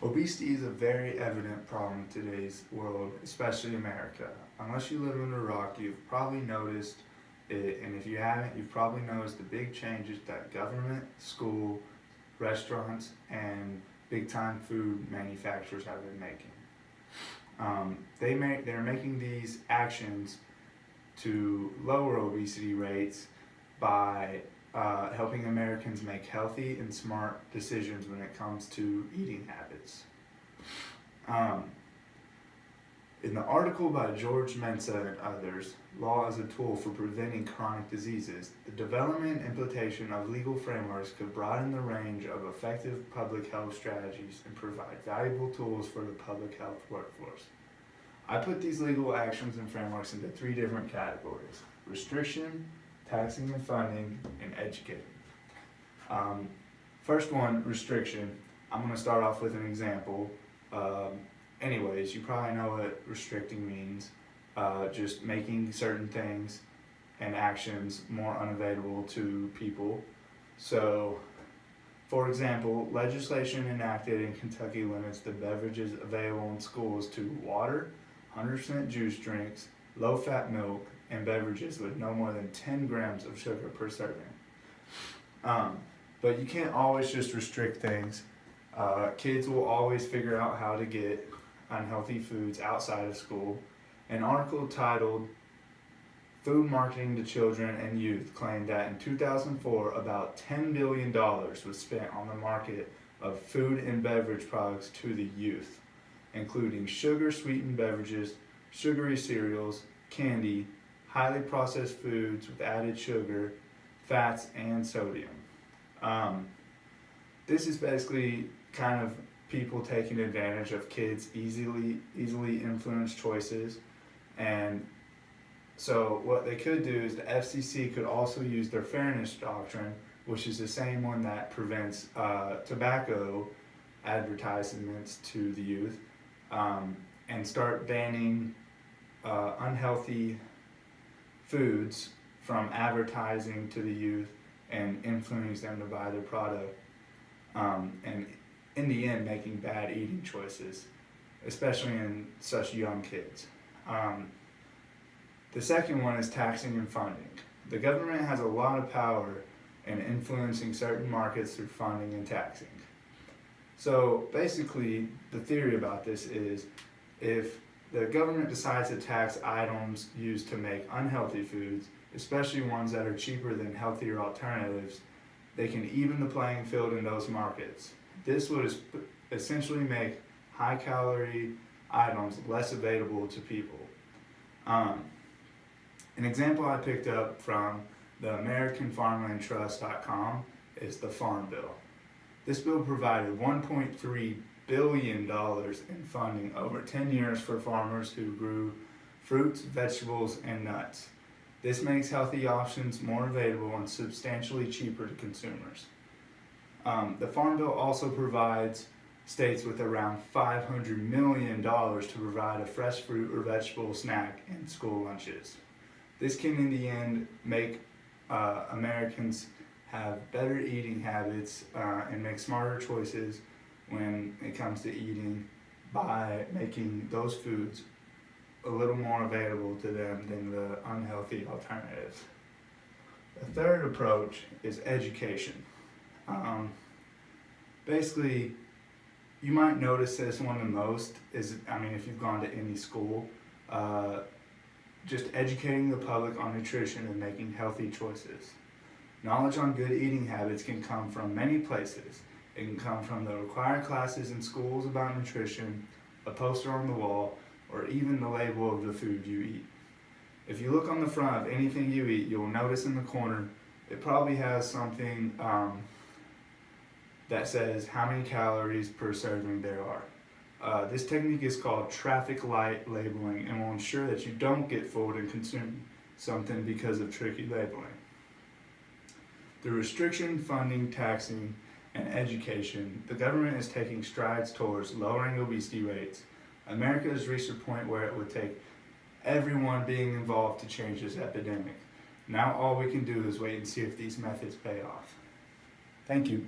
Obesity is a very evident problem in today's world, especially America. Unless you live under a rock, you've probably noticed it, and if you haven't, you've probably noticed the big changes that government, school, restaurants, and big-time food manufacturers have been making. They're making these actions to lower obesity rates by helping Americans make healthy and smart decisions when it comes to eating habits. In the article by George Mensa and others, Law as a Tool for Preventing Chronic Diseases, the development and implementation of legal frameworks could broaden the range of effective public health strategies and provide valuable tools for the public health workforce. I put these legal actions and frameworks into 3 different categories: restriction, taxing and funding, and educating. First one, restriction. I'm going to start off with an example. Anyways, you probably know what restricting means. Just making certain things and actions more unavailable to people. So, for example, legislation enacted in Kentucky limits the beverages available in schools to water, 100% juice drinks, low-fat milk, and beverages with no more than 10 grams of sugar per serving. But you can't always just restrict things. Kids will always figure out how to get unhealthy foods outside of school. An article titled "Food Marketing to Children and Youth" claimed that in 2004, about $10 billion was spent on the market of food and beverage products to the youth, including sugar-sweetened beverages, sugary cereals, candy, highly processed foods with added sugar, fats, and sodium. This is basically kind of people taking advantage of kids' easily influenced choices. And so what they could do is the FCC could also use their fairness doctrine, which is the same one that prevents tobacco advertisements to the youth, and start banning unhealthy foods from advertising to the youth and influencing them to buy their product, and in the end making bad eating choices, especially in such young kids. The second one is taxing and funding. The government has a lot of power in influencing certain markets through funding and taxing. So basically, the theory about this is if the government decides to tax items used to make unhealthy foods, especially ones that are cheaper than healthier alternatives, they can even the playing field in those markets. This would essentially make high-calorie items less available to people. An example I picked up from the AmericanFarmlandTrust.com is the Farm Bill. This bill provided $1.3 billion in funding over 10 years for farmers who grew fruits, vegetables, and nuts. This makes healthy options more available and substantially cheaper to consumers. The Farm Bill also provides states with around $500 million to provide a fresh fruit or vegetable snack in school lunches. This can, in the end, make Americans have better eating habits and make smarter choices when it comes to eating by making those foods a little more available to them than the unhealthy alternatives. The third approach is education. Basically, you might notice this one the most is, if you've gone to any school, just educating the public on nutrition and making healthy choices. Knowledge on good eating habits can come from many places. It can come from the required classes in schools about nutrition, a poster on the wall, or even the label of the food you eat. If you look on the front of anything you eat, you'll notice in the corner, it probably has something that says how many calories per serving there are. This technique is called traffic light labeling and will ensure that you don't get fooled and consume something because of tricky labeling. Through restriction, funding, taxing, and education, the government is taking strides towards lowering obesity rates. America has reached a point where it would take everyone being involved to change this epidemic. Now all we can do is wait and see if these methods pay off. Thank you.